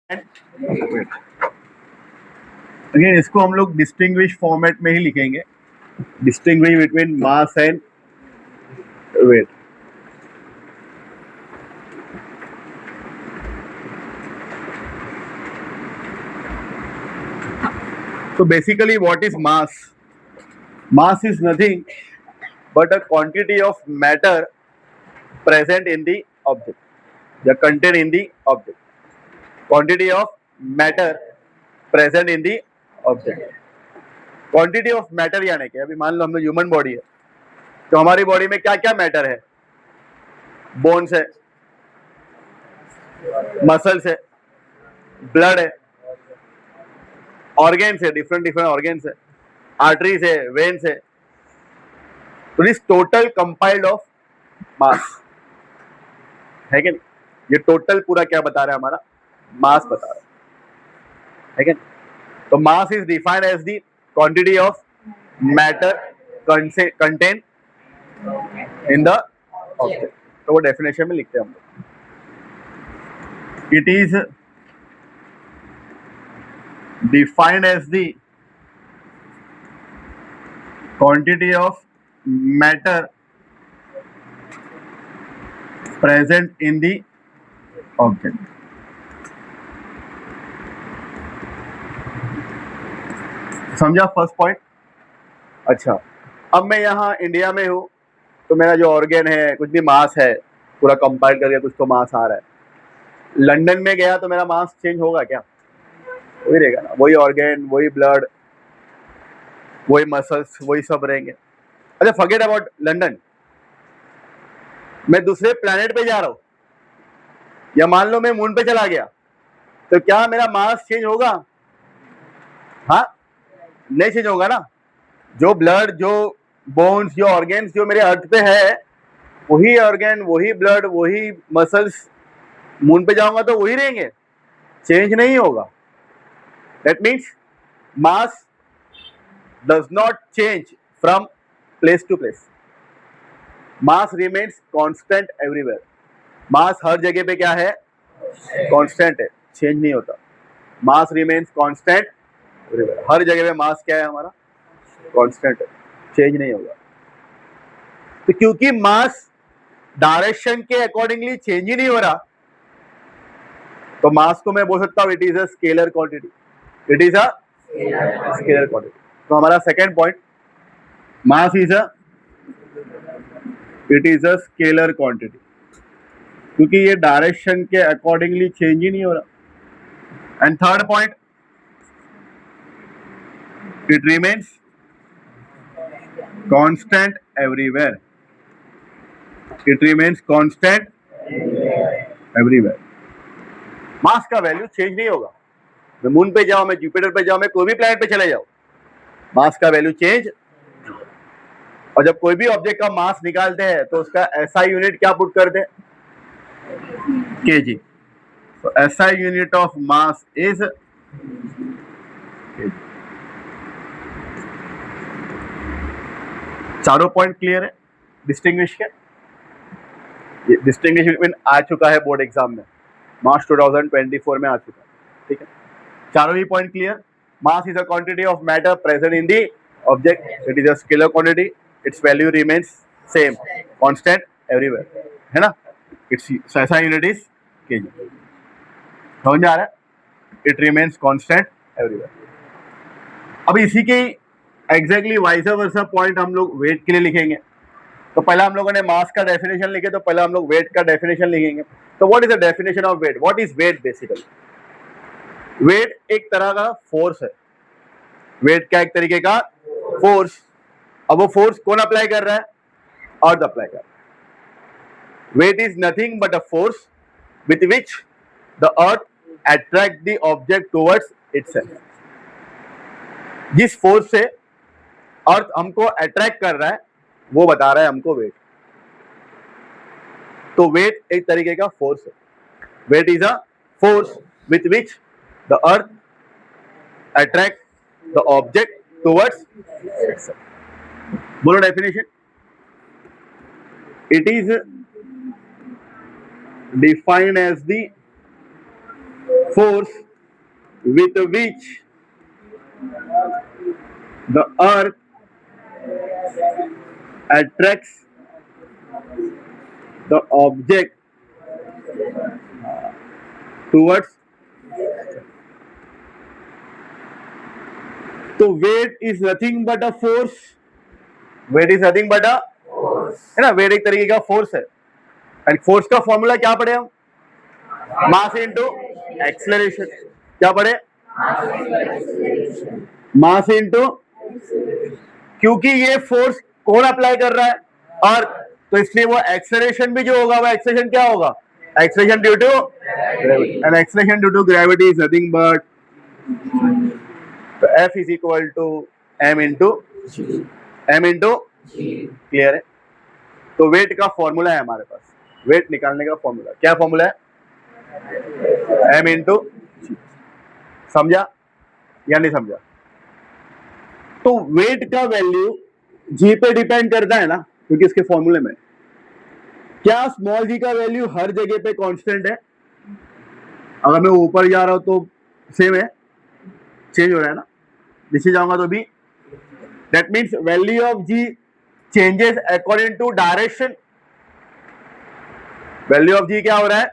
Again इसको हम लोग डिस्टिंग्विश फॉर्मेट में ही लिखेंगे, distinguish between mass and weight. So basically what is mass? Mass is nothing but a quantity of matter present in the object, the content in the object. Quantity of matter present in the object. Quantity of matter यानी कि अभी मान लो हम लोग human body है, तो हमारी body में क्या क्या मैटर है? बोन्स है, मसल्स है, ब्लड है, ऑर्गेन्स है, डिफरेंट डिफरेंट ऑर्गेन्स है, आर्टरीज है, वेन्स है. तो this total compiled of mass है कि नहीं? ये टोटल पूरा क्या बता रहा है? हमारा मास बता रहा है कि नहीं? तो mass is defined as the quantity of matter contain in the object. तो वो डेफिनेशन में लिखते हैं हम लोग. It is defined as the quantity of matter present in the object. समझा फर्स्ट पॉइंट? अच्छा, अब मैं यहाँ इंडिया में हूँ, तो मेरा जो ऑर्गेन है, कुछ भी मास है, पूरा कंपाइल करके कुछ तो मास आ रहा है. लंदन में गया तो मेरा मास चेंज होगा क्या? वही रहेगा ना, वही ऑर्गेन, वही ब्लड, वही मसल्स, वही सब रहेंगे. अच्छा, फॉरगेट अबाउट लंदन, मैं दूसरे प्लेनेट पे जा रहा हूँ, या मान लो मैं मून पे चला गया, तो क्या मेरा मास चेंज होगा? हाँ, नहीं चेंज होगा ना. जो ब्लड, जो बोन्स, जो ऑर्गेन्स जो मेरे अर्थ पे है, वही ऑर्गेन, वही ब्लड, वही मसल्स मून पे जाऊंगा तो वही रहेंगे, चेंज नहीं होगा. That means mass does not change from place to place. Mass remains constant everywhere. Mass हर जगह पे क्या है? कांस्टेंट है, चेंज नहीं होता. Mass remains constant everywhere. हर जगह पे मास क्या है? हमारा कांस्टेंट है, चेंज नहीं होगा. तो क्योंकि मास डायरेक्शन के अकॉर्डिंगली चेंज ही नहीं हो रहा, तो मास को मैं बोल सकता हूं it is a scalar quantity. It is a scalar quantity. तो हमारा second point, mass is a scalar quantity, क्योंकि ये डायरेक्शन के अकॉर्डिंगली चेंज ही नहीं हो रहा. And third point, it remains constant everywhere. It remains constant everywhere. Mass का value change नहीं होगा. मैं मून पे जाऊं, मैं जुपिटर पे जाऊं, मैं कोई भी प्लैनेट पे चले जाऊं, मास का वैल्यू चेंज. और जब कोई भी ऑब्जेक्ट का मास निकालते हैं तो उसका एसआई यूनिट क्या पुट करते हैं? केजी. तो SI unit of mass is KG. चारों पॉइंट क्लियर है? डिस्टिंग्विश के, डिस्टिंग्विश बिटवीन आ चुका है बोर्ड एग्जाम में, मार्च 2024 में आ चुका है. ठीक है, चारों ही point clear. Mass is a quantity of matter present in the object. It is a scalar quantity. Its value remains same, constant everywhere, है ना. इट्स ऐसा यूनिट इज केजी. समझ में आ रहा है? It remains constant everywhere. अब इसी के एग्जैक्टली वाइस वर्सा पॉइंट हम लोग वेट के लिए लिखेंगे. तो पहला हम लोगों ने मास का डेफिनेशन लिखे, तो पहला हम लोग वेट का डेफिनेशन लिखेंगे. तो what is the definition of weight? What is weight? Basically weight एक तरह का फोर्स है. वेट क्या? एक तरीके का फोर्स. अब वो फोर्स कौन अप्लाई कर रहा है? अर्थ अप्लाई कर रहा है. Weight is nothing but a force with which the earth attract the object towards itself. जिस फोर्स से अर्थ हमको अट्रैक्ट कर रहा है, वो बता रहा है हमको वेट. तो वेट एक तरीके का फोर्स है. Weight is a force with which the earth attract the object towards itself. बोलो definition. It is defined as the force with which the earth attracts the object towards. तो weight is nothing but a force, weight is nothing but a, है ना, wait एक तरीके का force है। And force का formula क्या पढ़े हम? Mass into acceleration. क्या पढ़े? मास इनटू, क्योंकि ये फोर्स कौन अप्लाई कर रहा है? अर्थ, तो इसलिए वो एक्सेलरेशन भी जो होगा वो एक्सेलरेशन क्या होगा? Acceleration due to gravity. And acceleration due to gravity is nothing but F is equal to m into clear है? तो वेट का फॉर्मूला है हमारे पास, वेट निकालने का फॉर्मूला क्या फॉर्मूला है? m इंटू, समझा या नहीं समझा? तो वेट का वैल्यू g पे डिपेंड करता है ना, क्योंकि इसके फॉर्मूले में क्या स्मॉल g का वैल्यू हर जगह पे कांस्टेंट है? अगर मैं ऊपर जा रहा हूं तो सेम है, चेंज हो रहा है ना, नीचे जाऊंगा तो भी। That means value of g changes according to direction. Value of g क्या हो रहा है?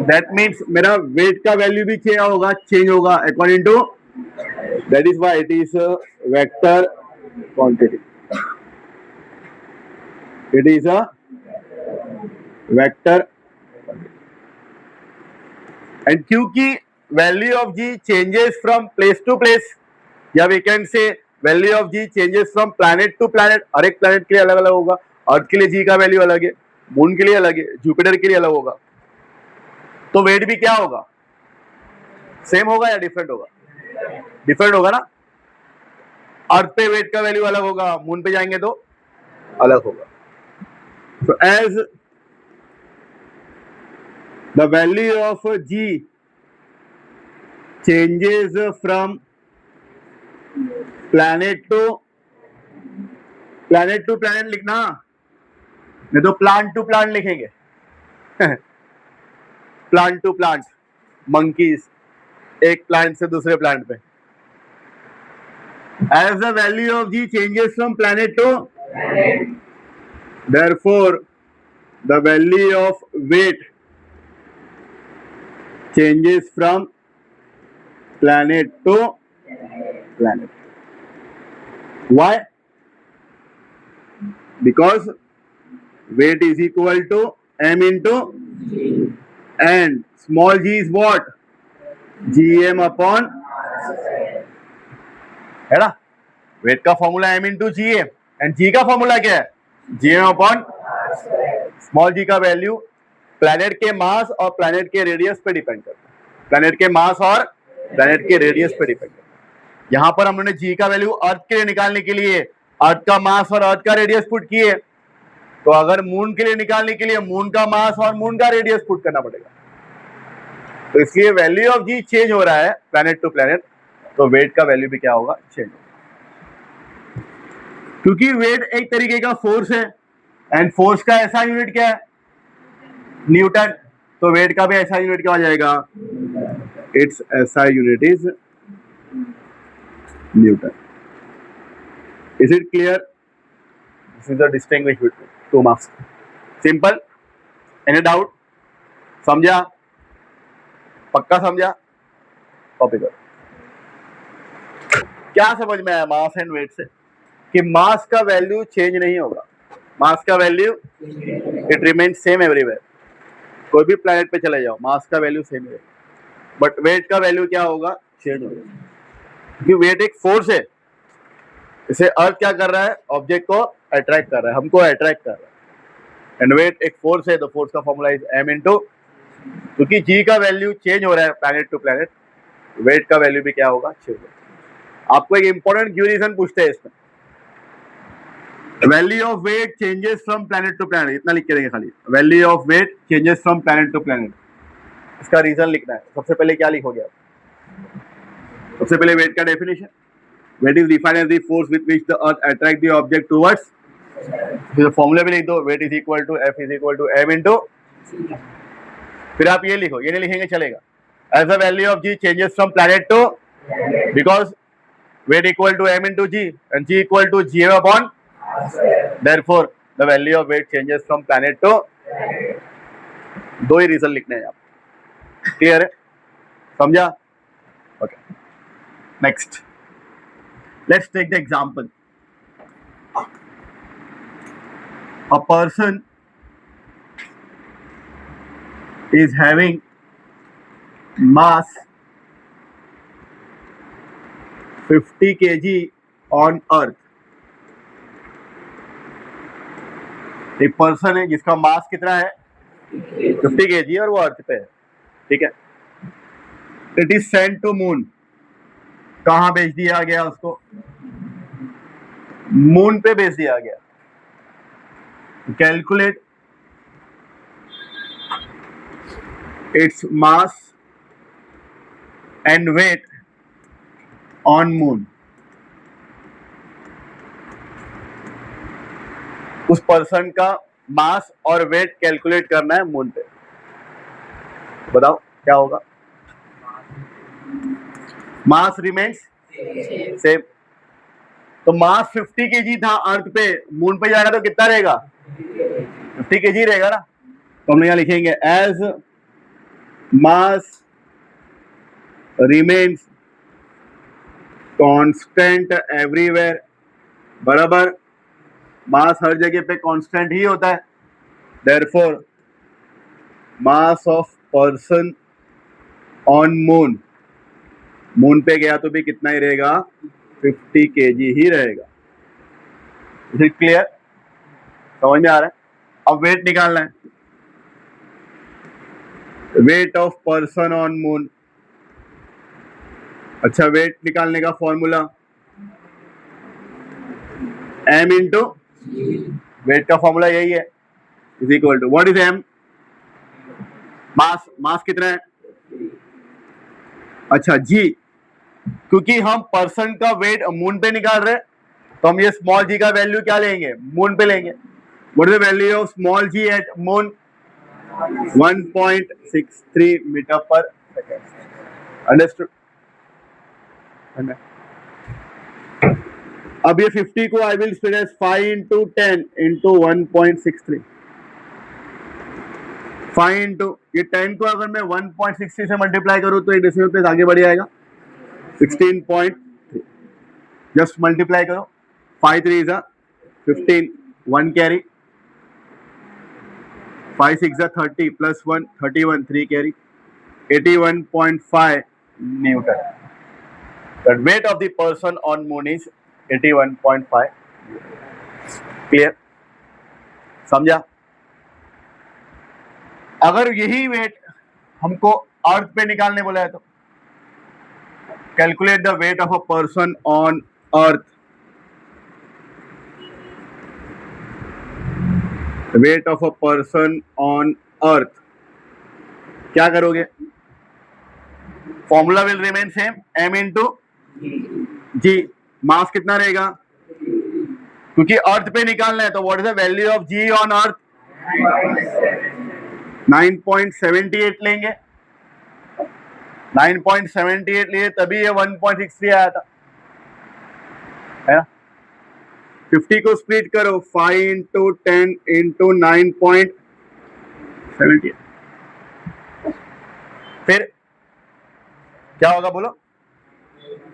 दैट मीन्स मेरा वेट का वैल्यू भी चेंज होगा according to, that is why it is vector quantity, it is a vector. And क्योंकि value of g changes from place to place, या we can say value of g changes from planet to planet, हर एक planet के लिए अलग अलग होगा। अर्थ के लिए g का वैल्यू अलग है, मून के लिए अलग है, जुपिटर के लिए अलग होगा। तो वेट भी क्या होगा? सेम होगा या डिफरेंट होगा? डिफरेंट होगा ना। अर्थ पे वेट का वैल्यू अलग होगा, मून पे जाएंगे तो अलग होगा। तो as the value of g changes from planet to planet लिखना, नहीं तो प्लांट टू प्लांट लिखेंगे। प्लांट टू प्लांट, मंकीज एक प्लांट से दूसरे प्लांट पे। As the value of g changes from planet to, therefore the value of weight changes from planet to planet. Why? Because weight is equal to m into and small g is what? gm upon, है ना। Wait का formula m into gm and g का formula क्या है? gm upon small g का value planet के मास और planet के रेडियस पे डिपेंड करता है। प्लैनेट के मास और प्लैनेट के रेडियस पे डिपेंड करता है। यहां पर हमने g का वैल्यू अर्थ के लिए निकालने के लिए अर्थ का मास और अर्थ का रेडियस पुट किए, तो अगर मून के लिए निकालने के लिए मून का मास और मून का रेडियस पुट करना पड़ेगा। तो इसलिए वैल्यू ऑफ g चेंज हो रहा है प्लैनेट टू प्लैनेट, तो वेट का वैल्यू भी क्या होगा? चेंज होगा। क्योंकि वेट एक तरीके का फोर्स है एंड फोर्स का ऐसा यूनिट क्या है? न्यूटन। तो वेट का भी ऐसा यूनिट क्या हो जाएगा? इट्स ऐसा unit is Newton. Is it clear? This is the distinguish between two marks. Simple? Any doubt? समझा? पक्का समझा? कॉपी करो। क्या समझ में आया मास एंड वेट से? कि मास का वैल्यू चेंज नहीं होगा। मास का value it remains same everywhere. कोई भी प्लैनेट पे चले जाओ, मास का वैल्यू सेम है, बट वेट का वैल्यू क्या होगा? चेंज होगा। क्योंकि वेट एक फोर्स है। इसे अर्थ क्या कर रहा है? ऑब्जेक्ट को अट्रैक्ट कर रहा है, हमको अट्रैक्ट कर रहा है। एंड वेट एक फोर्स है, तो फोर्स का फॉर्मूला इज m इंटू, क्योंकि g का वैल्यू चेंज हो रहा है प्लैनेट टू प्लैनेट, वेट का वैल्यू भी क्या होगा? चेंज होगा। आपको एक इंपॉर्टेंट क्वेश्चन पूछते हैं इसमें, value of weight changes from planet to planet, इतना लिख के देंगे खाली, value of weight changes from planet to planet. इसका रीजन लिखना है। सबसे पहले क्या लिखोगे आप? सबसे पहले वेट का definition, weight is defined as the force with which the earth attract the object towards, फिर फॉर्मूला भी लिख दो, weight is equal to F is equal to m into, फिर आप ये लिखो, ये नहीं लिखेंगे चलेगा, as the value of g changes from planet to, because weight equal to m into g and g equal to g upon, therefore the value of weight changes from planet to. दो ही reason लिखने हैं आप, clear है, समझा? Okay, next let's take the example. A person is having mass 50 kg on earth. एक person है जिसका मास कितना है 50 kg और वो अर्थ पे है, ठीक है. It is sent to moon. कहां भेज दिया गया उसको? मून पे भेज दिया गया. Calculate its mass and weight on moon. उस पर्सन का मास और वेट कैलकुलेट करना है मून पे. बताओ क्या होगा? Mass remains same. तो मास 50 केजी था अर्थ पे, मून पे जाएगा तो कितना रहेगा? 50 केजी रहेगा ना. तो हम यहां लिखेंगे as mass remains constant everywhere, बराबर मास हर जगह पे कांस्टेंट ही होता है. Therefore mass of person on moon, moon पे गया तो भी कितना ही रहेगा? 50 केजी ही रहेगा. Is it clear? समझ में आ रहा है? अब वेट निकालना है. Weight of person on moon. अच्छा, वेट निकालने का फॉर्मूला m इंटू वेट का फॉर्मूला यही है, is equal to what is m? Mass. Mass कितना है? अच्छा g, क्योंकि हम पर्सन का वेट मून पे निकाल रहे हैं तो हम ये स्मॉल g का वैल्यू क्या लेंगे? मून पे लेंगे. What is the value of small g at moon? 1.63 metre per second. Understood? अब ये 50 को I will split as 5 into 10 into 1.63. 5 into ये 10 को अगर मैं 1.63 से मल्टीप्लाई करूं तो एक डेसिमल प्लेस आगे बढ़ जाएगा. 16.3. जस्ट मल्टीप्लाई करो. 5 3 is 15, 1 carry. 5 6 30 plus 1 31, 3 carry. 81.5 Newton. The weight of the person on moon is 81.5. Clear? समझा? अगर यही वेट हमको अर्थ पे निकालने बोला है तो calculate the weight of a person on earth. Weight of a person on earth क्या करोगे? Formula will remain same, m into g. Mass कितना रहेगा? क्योंकि अर्थ पे निकालना है तो what is the value of g on earth? 9.78 लेंगे. 9.78 लिए तभी ये 1.63 आया था, है ना? 50 को स्प्लिट करो. 5 इंटू 10 इंटू 9.78. फिर क्या होगा बोलो?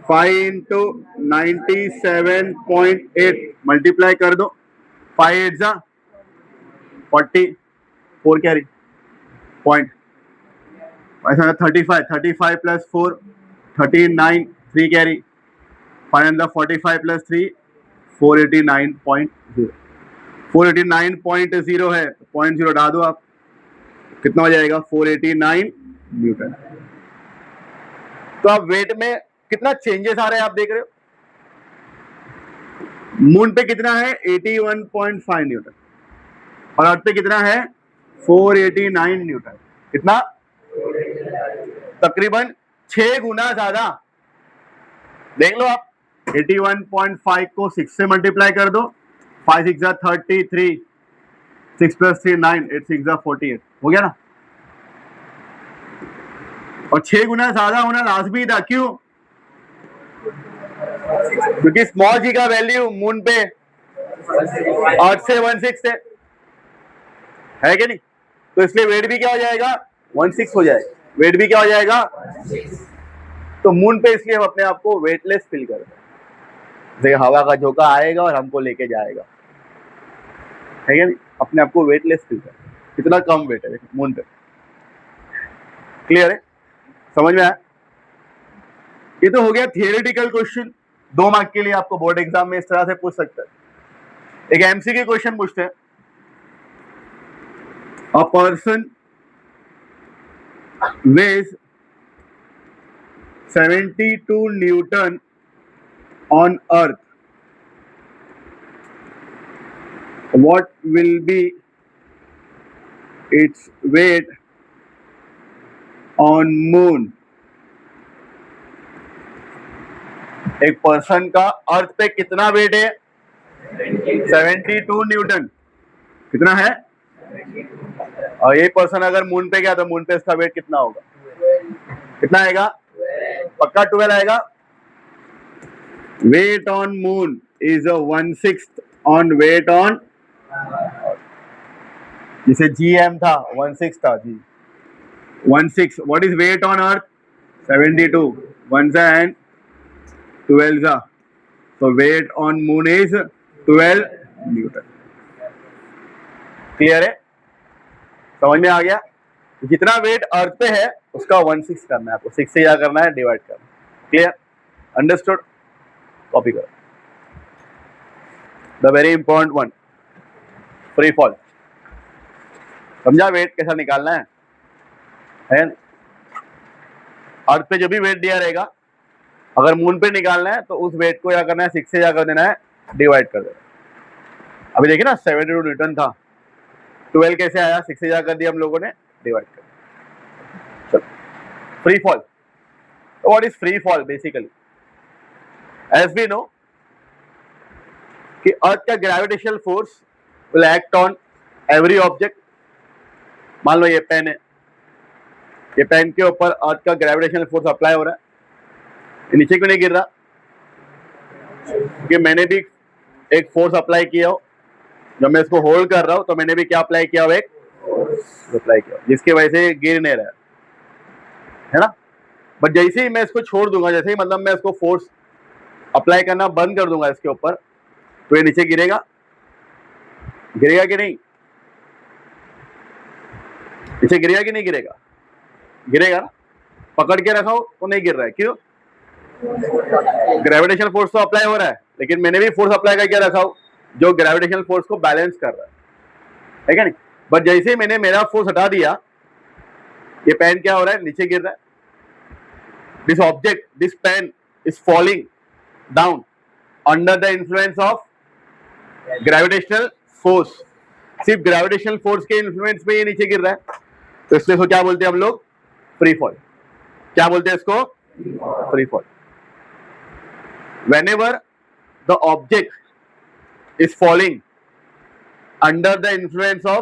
5 इंटू 97.8 मल्टीप्लाई कर दो. 5 8 जा 40, 4 कैरी पॉइंट. ऐसा 35 प्लस 4 39, 3 कैरी. 45 प्लस 3 489.0. 489.0 है, 0.0 डाल दो आप, कितना हो जाएगा? 489 न्यूटन. तो अब वेट में कितना चेंजेस आ रहे हैं आप देख रहे हो. मून पे कितना है? 81.5 न्यूटन और अर्थ पे कितना है? 489 न्यूटन. कितना? तकरीबन 6 गुना ज्यादा. देख लो आप. 81.5 को 6 से मल्टीप्लाई कर दो. 5 6 33, 6 प्लस 3 9, 8 6 48. हो गया ना? और 6 गुना ज्यादा होना लाजमी था। क्यों? क्योंकि स्मॉल जी का वैल्यू मून पे 8 से 1/6 है कि नहीं? तो इसलिए वेट भी क्या हो जाएगा? 1/6 हो जाएगा। वेट भी क्या हो जाएगा? तो मून पे इसलिए हम अपने आप को वेटलेस फील करते हैं, जैसे हवा का झोंका आएगा और हमको लेके जाएगा, है क्या नहीं? अपने आप को वेटलेस फील करते हैं। कितना कम वेट है देखो मून पे। क्लियर है? समझ में आया? ये तो हो गया थियोरेटिकल क्वेश्चन। 2 मार्क के लिए आपको बोर्ड एग्जाम में इस तरह से पूछ सकता है। एक एमसीक्यू क्वेश्चन पूछते हैं। A person weighs 72 Newton on earth, what will be its weight on moon? एक पर्सन का अर्थ पे कितना वेट है? 72 न्यूटन। कितना है? और ये पर्सन अगर मून पे गया तो मून पे इसका वेट कितना होगा? कितना आएगा? पक्का 12 आएगा। Weight on moon is 1/6 on weight on, जिसे जीएम था 1/6 था जी, 1/6। What is weight on earth? 72 1s and 12s, so weight on moon is 12 Newton. Clear है? समझ में आ गया? जितना वेट अर्थ पे है उसका 1/6 करना है आपको, 6 से क्या करना है? डिवाइड करना है। क्लियर? अंडरस्टूड? कॉपी करो। The very important one, free fall. समझा वेट कैसा निकालना है? अर्थ पे जो भी वेट दिया रहेगा, अगर मून पे निकालना है तो उस वेट को क्या करना है? 6 से क्या कर देना है? डिवाइड कर देना। अभी देखिए ना 72 न्यूटन था, 12 कैसे आया? 6 से क्या कर दिया हम लोगों ने? डिवाइड कर दिया। चलो, free fall. What is free fall? Basically as we know कि अर्थ का gravitational force will act on every object. मान लो ये पेन है, ये पेन के ऊपर अर्थ का ग्रेविटेशनल फोर्स अप्लाई हो रहा है, ये नीचे क्यों नहीं गिर रहा? क्योंकि मैंने भी एक फोर्स अप्लाई किया हो। जब मैं इसको होल्ड कर रहा हूं तो मैंने भी क्या अप्लाई किया हो? एक अप्लाई किया, जिसकी वजह से गिर नहीं रहा है ना? बट जैसे ही मैं इसको छोड़ दूंगा, जैसे ही मतलब मैं इसको फोर्स अप्लाई करना बंद कर दूंगा इसके ऊपर, तो ये नीचे गिरेगा। गिरेगा कि नहीं? नीचे गिरेगा कि नहीं गिरेगा? गिरेगा ना। पकड़ के रखा हो तो नहीं गिर रहा है। क्यों? ग्रेविटेशनल फोर्स तो अप्लाई हो रहा है, लेकिन मैंने भी फोर्स अप्लाई करके रखा हो जो ग्रेविटेशनल फोर्स को बैलेंस कर रहा है क्या नहीं? बट जैसे ही मैंने मेरा फोर्स हटा दिया, ये पेन क्या हो रहा है? नीचे गिर रहा है। This object, this pen is falling down under the influence of gravitational force. सिर्फ ग्रेविटेशनल फोर्स के इन्फ्लुएंस में ये नीचे गिर रहा है, तो इसलिए इसको क्या बोलते हैं हम लोग? Free fall. क्या बोलते हैं इसको? Free fall. whenever the object is falling under the influence of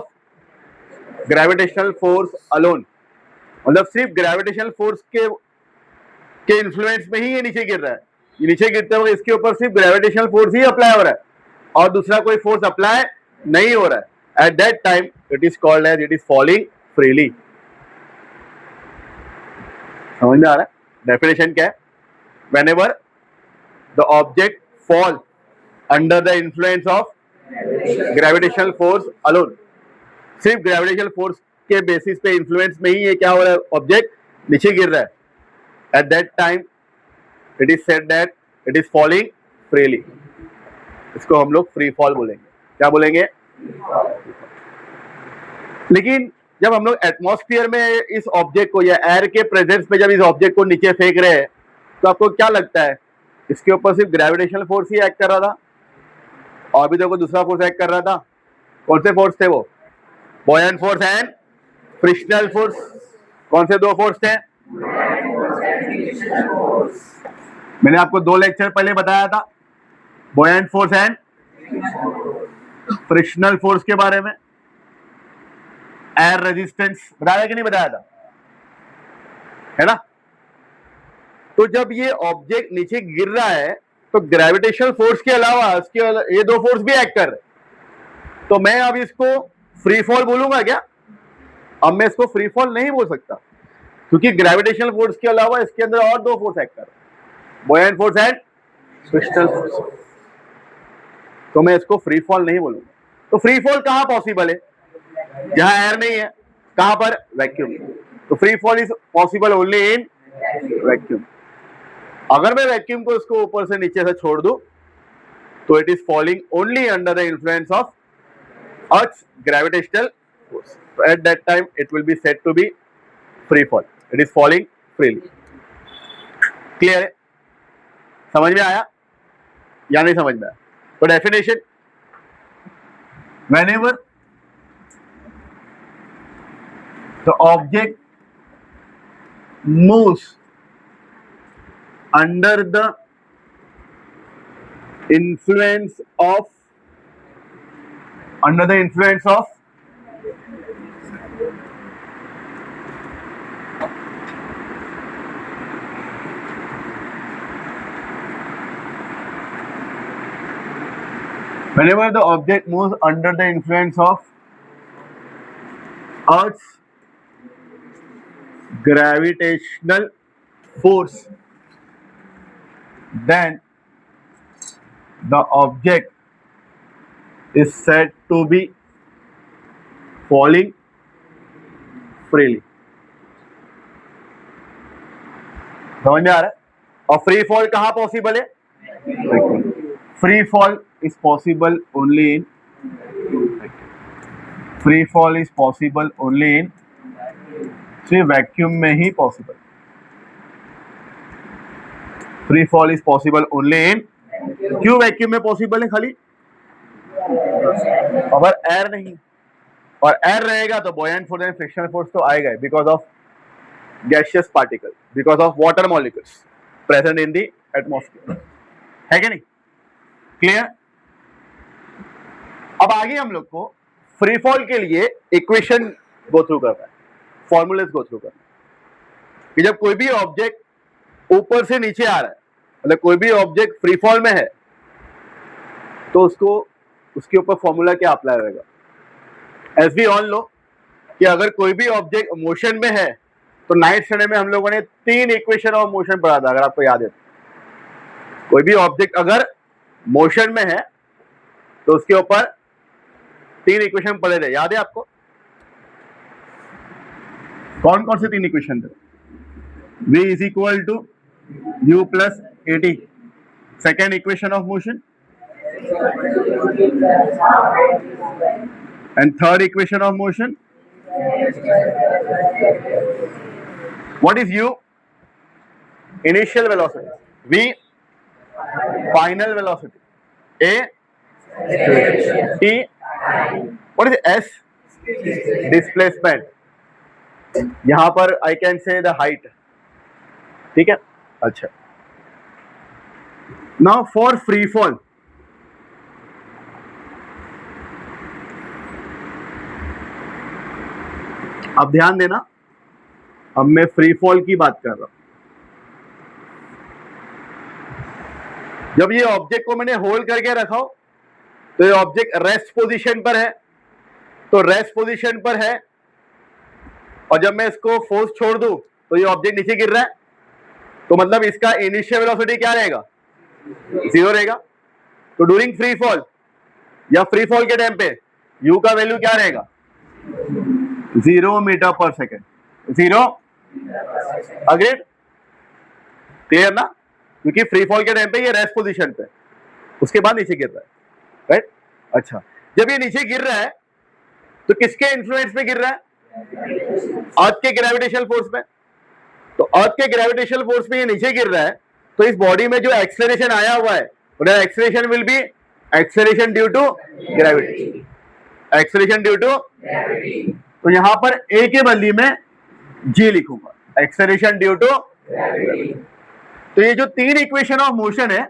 gravitational force alone, मतलब सिर्फ ग्रेविटेशनल फोर्स के इन्फ्लुएंस में ही ये नीचे गिर रहा है। ये नीचे गिरते हुए इसके ऊपर सिर्फ ग्रेविटेशनल फोर्स ही अप्लाई हो रहा है और दूसरा कोई फोर्स अप्लाई नहीं हो रहा है। At that time it is called as it is falling freely. समझ में आ रहा है? डेफिनेशन क्या है? whenever the object fall under the influence of gravitational force alone, सिर्फ ग्रेविटेशनल फोर्स के बेसिस पे इन्फ्लुएंस में ही ये क्या हो रहा है? ऑब्जेक्ट नीचे गिर रहा है। At that time it is said that it is falling freely. इसको हम लोग फ्री फॉल बोलेंगे। क्या बोलेंगे? लेकिन जब हम लोग एटमॉस्फेयर में इस ऑब्जेक्ट को या एयर के प्रेजेंस में जब इस ऑब्जेक्ट को नीचे फेंक रहे हैं, तो आपको क्या लगता है? इसके ऊपर सिर्फ ग्रेविटेशनल फोर्स ही एक्ट कर रहा था और भी तो कोई दूसरा फोर्स एक्ट कर रहा था। कौन से फोर्स थे वो? Buoyant force and frictional force. कौन से 2 फोर्स थे? मैंने आपको 2 लेक्चर पहले बताया था, buoyant force and frictional force के बारे में। एयर रेजिस्टेंस बताया कि नहीं बताया था? है ना। तो जब ये ऑब्जेक्ट नीचे गिर रहा है तो ग्रेविटेशनल फोर्स के अलावा ये दो फोर्स भी एक्ट कर रहे हैं। तो मैं अब इसको फ्री फॉल बोलूंगा क्या? अब मैं इसको फ्री फॉल नहीं बोल सकता, क्योंकि ग्रेविटेशनल फोर्स के अलावा इसके अंदर और दो फोर्स एक्ट कर रहे हैं, बुओयंट फोर्स एंड फ्रिक्शनल फोर्स। तो मैं इसको फ्री फॉल नहीं बोलूंगा। तो फ्री फॉल कहां पॉसिबल है? जहां एयर नहीं है। कहां पर? वैक्यूम। तो free fall is possible only in vacuum. अगर मैं वैक्यूम को इसको ऊपर से नीचे से छोड़ दूं तो it is falling only under the influence of earth gravitational force. At that time it will be said to be free fall, it is falling freely. Clear है? समझ में आया या नहीं समझ में आया? तो definition, whenever the object moves under the influence of whenever the object moves under the influence of Earth's gravitational force, then the object is said to be falling freely. समझ में आ रहा है? और फ्री फॉल कहां possible है? Free fall is possible only in free fall is possible only in सिर्फ vacuum में ही possible. Free fall is possible only in, क्यों वैक्यूम में पॉसिबल है? खाली अगर एयर नहीं, और एयर रहेगा तो बुओयंट फोर्स एंड फ्रिक्शनल फोर्स तो आएगा, because of gaseous particle, because of water molecules present in the atmosphere, है कि नहीं? क्लियर? अब आगे हम लोग को फ्री फॉल के लिए इक्वेशन गो थ्रू करना है, फॉर्मूलेस गो थ्रू करना है कि जब कोई भी ऑब्जेक्ट ऊपर से नीचे आ रहा है, मतलब कोई भी ऑब्जेक्ट फ्री फॉल में है, तो उसको उसके ऊपर फॉर्मूला क्या अप्लाई होगा? एज वी ऑल नो कि अगर कोई भी ऑब्जेक्ट मोशन में है तो नाइन्थ स्टैंडर्ड में हम लोगों ने 3 इक्वेशन ऑफ मोशन पढ़ा था, अगर आपको याद है। कोई भी ऑब्जेक्ट अगर मोशन में है तो उसके ऊपर 3 इक्वेशन पढ़े थे, याद है आपको? कौन कौन से 3 इक्वेशन थे? v is equal to u plus at, second equation of motion, and third equation of motion, what is u? Initial velocity, v final velocity, a t, what is s? Displacement. यहां पर I can say the height, ठीक है? अच्छा, now for free fall, अब ध्यान देना, अब मैं फ्री फॉल की बात कर रहा हूं। जब ये ऑब्जेक्ट को मैंने होल्ड करके रखा हो तो ये ऑब्जेक्ट रेस्ट पोजीशन पर है, तो रेस्ट पोजीशन पर है, और जब मैं इसको फोर्स छोड़ दूं तो ये ऑब्जेक्ट नीचे गिर रहा है, तो मतलब इसका इनिशियल वेलोसिटी क्या रहेगा? 0 रहेगा। तो ड्यूरिंग फ्री फॉल या फ्री फॉल के टाइम पे u का वैल्यू क्या रहेगा? 0 metre per second, 0। Agreed? Clear ना? क्योंकि फ्री फॉल के टाइम पे ये रेस्ट पोजीशन पे, उसके बाद नीचे गिर रहा है, राइट? अच्छा, जब ये नीचे गिर रहा है तो किसके इन्फ्लुएंस में गिर रहा है? अर्थ के ग्रेविटेशनल फोर्स में। तो अर्थ के ग्रेविटेशनल फोर्स में ये नीचे गिर रहा है, तो इस बॉडी में जो एक्सेलरेशन आया हुआ है, acceleration will be acceleration due to gravity, acceleration due to gravity. तो यहां पर a के बदले में g लिखूंगा, एक्सेलरेशन ड्यू टू ग्रेविटी। तो ये जो 3 इक्वेशन ऑफ मोशन है,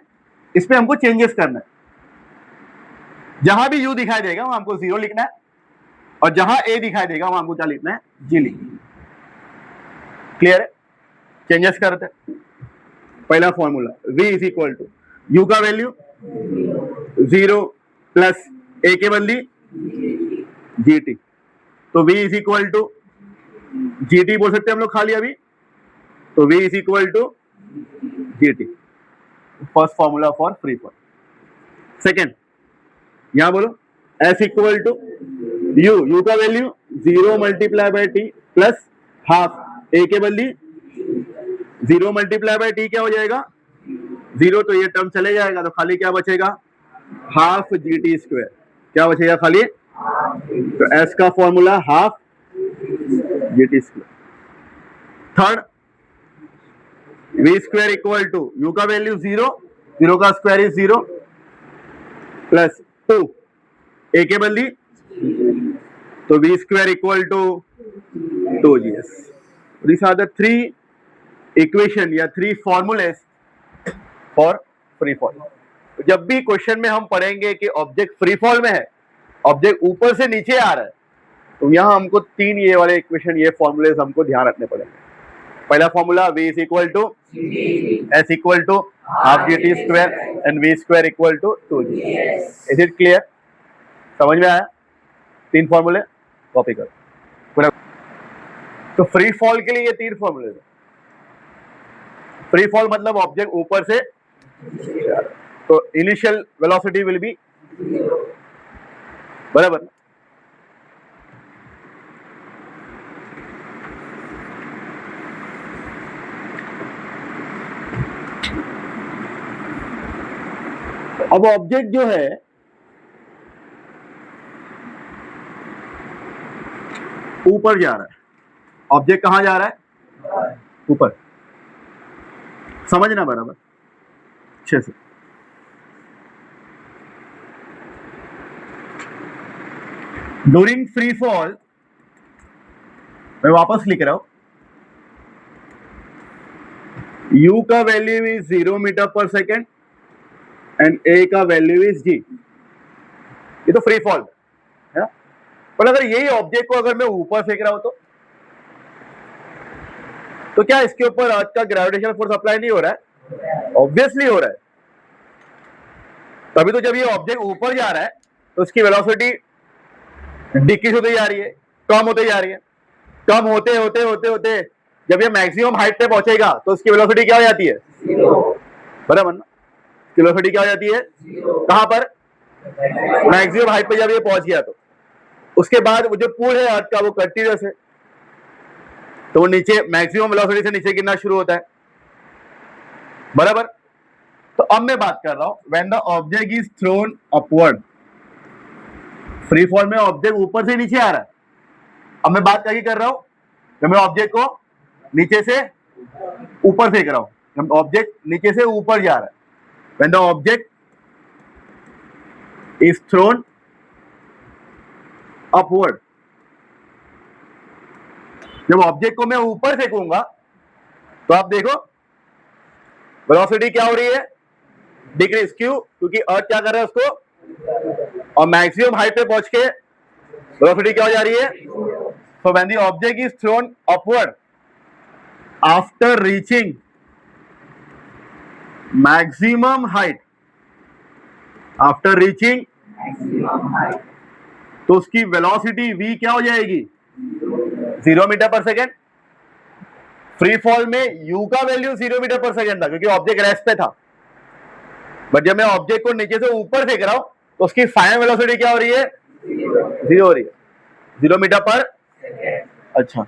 इसमें हमको चेंजेस करना है। जहां भी u दिखाई देगा वहां हमको 0 लिखना है, और जहां a दिखाई देगा वहां हमको क्या लिखना है? g लिखना है। क्लियर है? चेंजेस करते हैं। पहला formula v is equal to u का वैल्यू 0 प्लस a के बदली gt, तो v is equal to gt बोल सकते हैं हम लोग खाली अभी, तो v is equal to gt, first formula for free fall. Second, यहां बोलो s इक्वल टू u का value 0 multiply by t plus half a के बदली 0 मल्टीप्लाई बाय t क्या हो जाएगा 0, तो ये टर्म चले जाएगा, तो खाली क्या बचेगा हाफ gt स्क्वायर, क्या बचेगा खाली, तो s का formula half gt square. Third, v square equal to u का वैल्यू 0, 0 का स्क्वायर इज 0 प्लस 2 a के बदली, तो v square equal to 2gs। These are the three equation या 3 फॉर्मूलेस फॉर फ्री फॉल। जब भी क्वेश्चन में हम पढ़ेंगे कि ऑब्जेक्ट फ्री फॉल में है, ऑब्जेक्ट ऊपर से नीचे आ रहा है, तो यहां हमको 3 ये वाले इक्वेशन, ये फॉर्मूलेस हमको ध्यान रखने पड़ेंगे। पहला formula v is equal to s equal to half gt square and v square equal to 2g। Is it clear? समझ में आया? 3 फॉर्मूले कॉपी करो। तो फ्री फॉल के लिए ये 3 फॉर्मूले हैं। फ्री फॉल मतलब ऑब्जेक्ट ऊपर से, तो इनिशियल वेलोसिटी विल बी, बराबर। अब ऑब्जेक्ट जो है ऊपर जा रहा है, ऑब्जेक्ट कहां जा रहा है, ऊपर, समझना बराबर अच्छे से। ड्यूरिंग फ्री फॉल, मैं वापस लिख रहा हूं, u का value is 0 metre per second and a का वैल्यू इज g। ये तो फ्री फॉल है ना, पर अगर यही ऑब्जेक्ट को अगर मैं ऊपर फेंक रहा हूं तो क्या इसके ऊपर अर्थ का ग्रेविटेशनल फोर्स अप्लाई नहीं हो रहा है? ऑब्वियसली हो रहा है। तभी तो जब ये ऑब्जेक्ट ऊपर जा रहा है तो उसकी वेलोसिटी डिक्रीज होती जा रही है, कम होती जा रही है, कम होते होते होते होते जब ये मैक्सिमम हाइट पे पहुंचेगा तो उसकी वेलोसिटी क्या हो जाती है, बराबर ना। वेलोसिटी क्या हो जाती है, कहां पर, मैक्सिमम हाइट पे जब ये पहुंच गया तो उसके बाद वो जो पूल है अर्थ का वो कंटिन्यूअस है, तो वो नीचे मैक्सिमम वेलोसिटी से नीचे गिरना शुरू होता है, बराबर। तो अब मैं बात कर रहा हूं when the object is throne upward, free fall में ऑब्जेक्ट ऊपर से नीचे आ रहा है। अब मैं बात क्या कर रहा हूं, जब मैं ऑब्जेक्ट को नीचे से ऊपर फेंक रहा हूं, ऑब्जेक्ट नीचे से ऊपर जा रहा है, when the object is throne upward, जब ऑब्जेक्ट को मैं ऊपर फेंकूंगा तो आप देखो वेलोसिटी क्या हो रही है, डिक्रीज। क्यों? क्योंकि अर्थ क्या कर रहा है उसको, और मैक्सिमम हाइट पे पहुंच के वेलोसिटी क्या हो जा रही है। So when the object is throne upward after reaching maximum height, after reaching, तो उसकी वेलोसिटी v क्या हो जाएगी, 0 metre per second. Free fall में u का वैल्यू 0 मीटर पर सेकेंड था क्योंकि ऑब्जेक्ट रेस्ट पे था, बट जब मैं ऑब्जेक्ट को नीचे से ऊपर फेंक रहा हूं तो उसकी फाइनल वेलोसिटी क्या हो रही है, 0 हो रही है, 0 मीटर पर। अच्छा,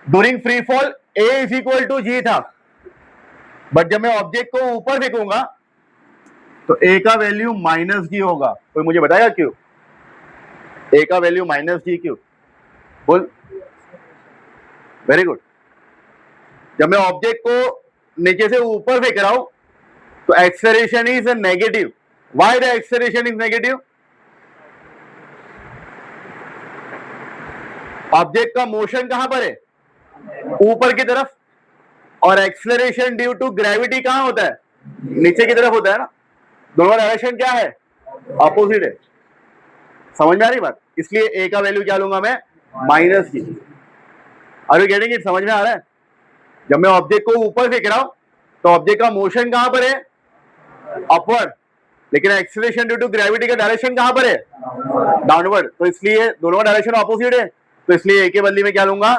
during free fall a is equal to g था, बट जब मैं ऑब्जेक्ट को ऊपर फेंकूंगा तो a का वैल्यू -g होगा। कोई मुझे बताएगा क्यों a का वैल्यू -g क्यों? बोल, वेरी गुड। जब मैं ऑब्जेक्ट को नीचे से ऊपर फेंक रहा हूं तो acceleration is negative. Why the acceleration is negative? Object का मोशन कहां पर है, ऊपर की तरफ, और एक्सेलरेशन ड्यू टू ग्रेविटी कहां होता है, नीचे की तरफ होता है ना। दोनों डायरेक्शन क्या है, अपोजिट है। समझ में आ रही बात? इसलिए a का वैल्यू क्या लूंगा मैं, -g। Are you getting it? समझ में आ रहा है? जब मैं ऑब्जेक्ट को ऊपर फेंक रहा हूं तो ऑब्जेक्ट का मोशन कहां पर है, अपवर्ड, लेकिन एक्सीलरेशन ड्यू टू ग्रेविटी का डायरेक्शन कहां पर है, डाउनवर्ड, तो इसलिए दोनों का डायरेक्शन ऑपोजिट है, तो इसलिए ए के बदले में क्या लूंगा,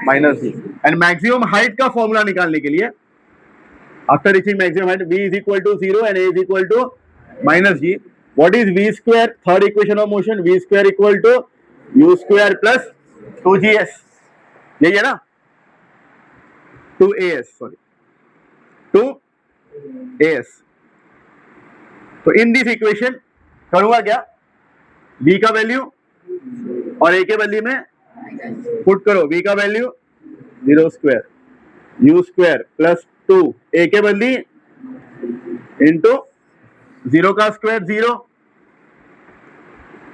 minus g. And maximum height का फॉर्मूला निकालने के लिए after reaching maximum height v is equal to 0 and a is equal to minus g, what is v square, third equation of motion, v square equal to u square plus 2gs, यही है ना, 2as, sorry 2as। तो in this equation करूंगा क्या, v का value और a के value में पुट करो, v का value 0 square, u square plus 2 a के बदली इंटू 0 का square 0,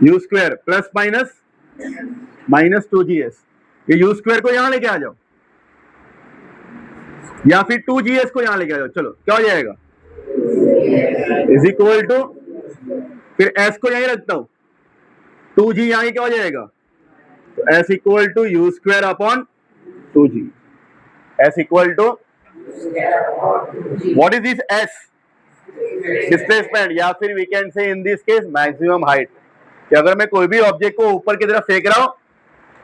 u square plus minus minus 2gs, ये u स्क्वायर को यहां लेके आ जाओ या फिर 2gs को यहां लेके आ जाओ, चलो क्या हो जाएगा, इज इक्वल टू, फिर s को यहीं रखता हूं, 2g यहां क्या हो जाएगा, तो s equal to u square upon 2g, s equal to what is this s, displacement, या फिर we can say in this case maximum height, कि अगर मैं कोई भी ऑब्जेक्ट को ऊपर की तरफ फेंक रहा हूं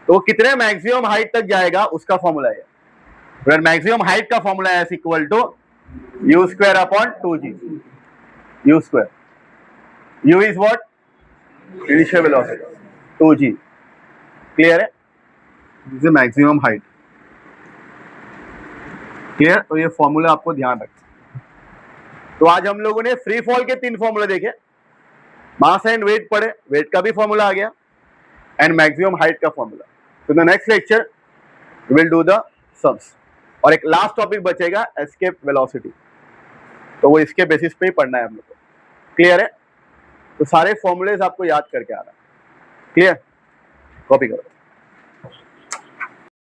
तो वो कितने मैक्सिमम हाइट तक जाएगा उसका फॉर्मूला है। अगर मैक्सिमम हाइट का फॉर्मूला है s equal to u square upon 2g, u square, u is what, initial velocity, 2g, clear है, this is maximum height, clear. तो ये फॉर्मूला आपको ध्यान रखना। तो आज हम लोगों ने फ्री फॉल के 3 फॉर्मूले देखे, मास एंड वेट पढ़े, वेट का भी फॉर्मूला आ गया एंड मैक्सिमम हाइट का फॉर्मूला। तो the next lecture we will do the sums, और एक लास्ट टॉपिक बचेगा एस्केप वेलोसिटी, तो वो इसके बेसिस पे ही पढ़ना है हम लोग को, क्लियर है। तो सारे फॉर्मूलेज आपको याद करके आना, क्लियर, कॉपी करो।